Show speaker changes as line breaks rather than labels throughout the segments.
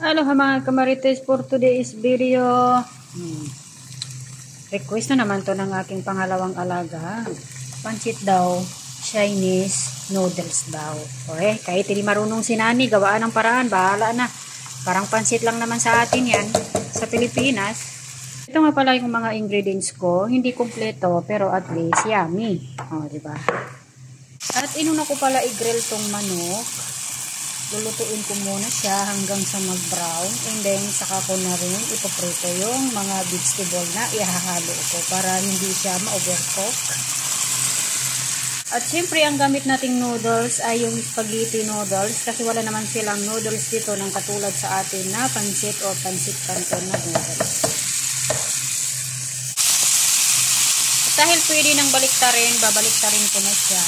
Aloha mga kamarites, for today's video. Request na naman to ng aking pangalawang alaga. Pancit daw, Chinese noodles daw. Okay, kahit hindi marunong si Nani, gawaan ng paraan, bahala na. Parang pancit lang naman sa atin yan, sa Pilipinas. Ito nga pala yung mga ingredients ko, hindi kumpleto, pero at least yummy. O, diba? At inuna ko pala i-grill tong manok. Lulutuin ko muna siya hanggang sa mag-brown, and then saka ko na rin ipoprito yung mga vegetable na ihahalo ko para hindi siya ma-overcook. At siyempre ang gamit nating noodles ay yung spaghetti noodles kasi wala naman silang noodles dito ng katulad sa atin na pancit o pancit canton na noodles. At dahil pwede nang baliktarin, babaliktarin ko na siya.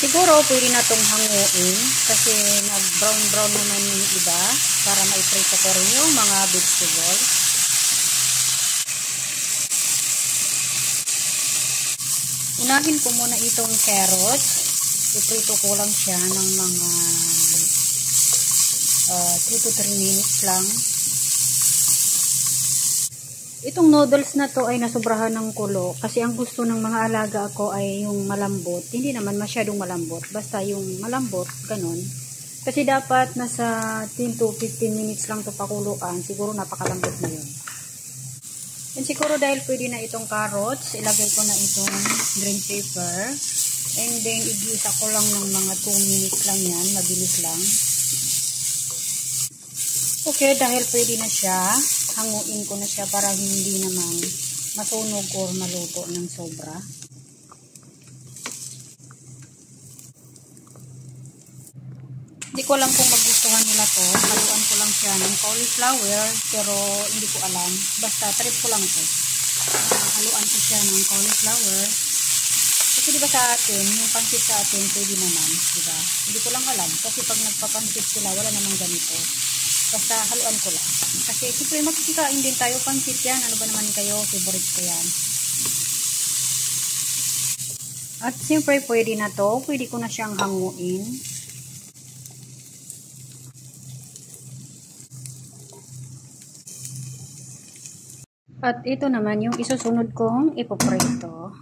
Siguro pwede na itong hanguin kasi nag-brown-brown naman yung iba para maiprito ko rin yung mga vegetable. Unahin ko muna itong carrots. Iprito ko lang siya ng mga 2 to 3 minutes lang. Itong noodles na to ay nasubrahan ng kulo kasi ang gusto ng mga alaga ko ay yung malambot. Hindi naman masyadong malambot, basta yung malambot, ganun. Kasi dapat nasa 10 to 15 minutes lang to pakuluan, siguro napakalambot na yun. And siguro dahil pwede na itong carrots, ilagay ko na itong green pepper. And then igisa ko lang ng mga 2 minutes lang yan, mabilis lang. Okay, dahil pwede na siya, hanguin ko na siya para hindi naman masunog o maluto ng sobra. Hindi ko alam kung magustuhan nila to. Haluan ko lang siya ng cauliflower pero hindi ko alam. Basta trip ko lang to. Haluan ko siya ng cauliflower. Kasi diba sa atin, yung pancit sa atin pwede naman, diba? Hindi ko lang alam kasi pag nagpapancit sila wala namang ganito. Basta haluan ko lang. Kasi siyempre makikikain din tayo pancit yan. Ano ba naman kayo? Favorite ko yan. At siyempre pwede na to. Pwede ko na siyang hanguin. At ito naman yung isusunod kong ipoprito.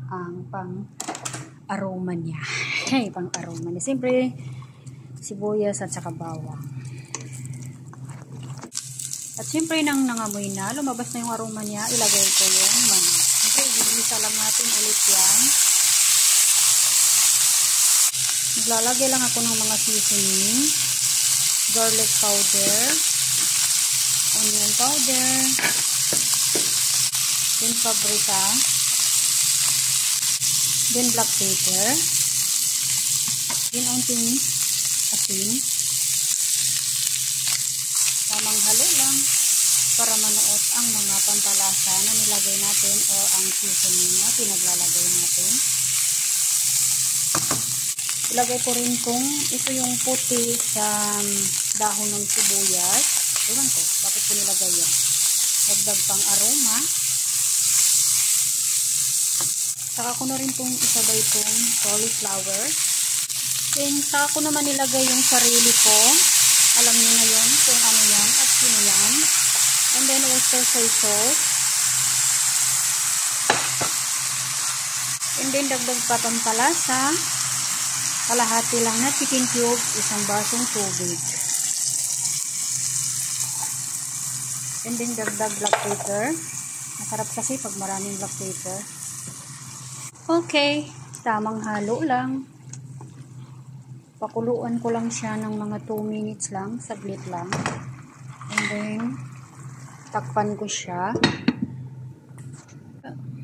Ang pang-aroma niya. Hey, pang-aroma niya. Siyempre sibuyas at saka bawang. At siyempre nang nangamoy na, lumabas na yung aroma niya, ilagay ko yung manok. Siyempre, igigisa lang natin ulit yan. Naglalagay lang ako ng mga seasoning, garlic powder, onion powder, then paprika, then black pepper, then unting asin. Tamang halo lang para manuot ang mga pampalasa na nilagay natin o ang seasoning na pinaglalagay natin. Ilagay ko rin kung ito yung puti sa dahon ng sibuyas. Ewan ko, bakit ko nilagay yan? Dagdag pang aroma. Saka ko na rin itong isabay itong cauliflower. Then saka ko naman nilagay yung sarili ko. Alam niyo na yun kung ano yan at sino yan. And then also soy sauce. And then dagdag pa pampalasa. Kalahati lang na chicken cubes, isang basong tubig. And then dagdag black pepper. Masarap kasi pag maraming black pepper. Okay, tamang halo lang. Pakuluan ko lang siya ng mga 2 minutes lang, saglit lang. And then, takpan ko siya.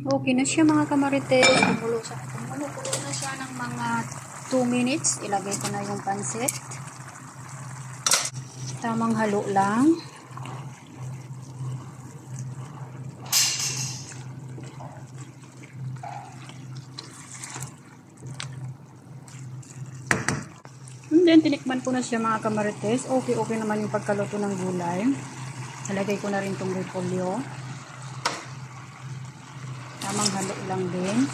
Okay na siya mga kamarites. Kumulo na siya ng mga 2 minutes. Ilagay ko na yung pancit. Tamang halo lang. And then, tinikman ko na siya mga kamarites. Okay naman yung pagkaluto ng gulay. Nalagay ko na rin itong repolyo. Tamang halo lang din.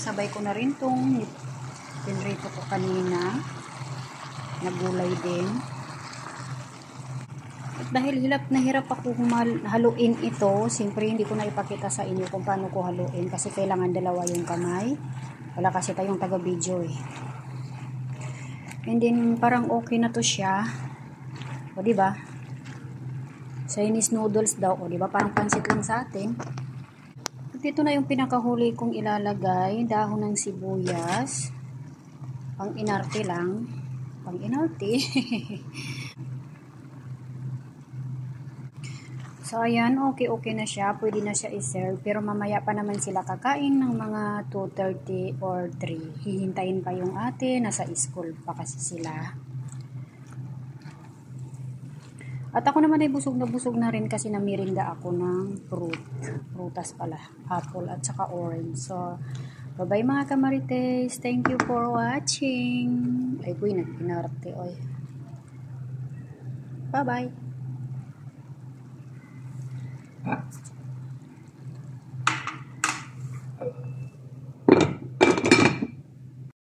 Sabay ko na rin tong pinrito ko kanina. Nagulay din. At dahil hirap ako haluin ito, siyempre hindi ko na ipakita sa inyo kung paano ko haluin kasi kailangan dalawa yung kamay. Wala kasi tayong taga-video eh. And then parang okay na to siya. O di ba? Chinese noodles daw, o di ba? Parang pansit lang sa atin. At ito na yung pinakahuli kong ilalagay, dahon ng sibuyas. Pang inarte lang. Pang inarte. So, ayan, okay na siya. Pwede na siya i-serve. Pero mamaya pa naman sila kakain ng mga 2:30 or 3. Hihintayin pa yung ate. Nasa school pa kasi sila. At ako naman ay busog na rin kasi namirinda ako ng fruit. Prutas pala. Apple at saka orange. So, bye-bye mga kamarites. Thank you for watching. Ay, boy, nagpinarte. Oy. Bye-bye.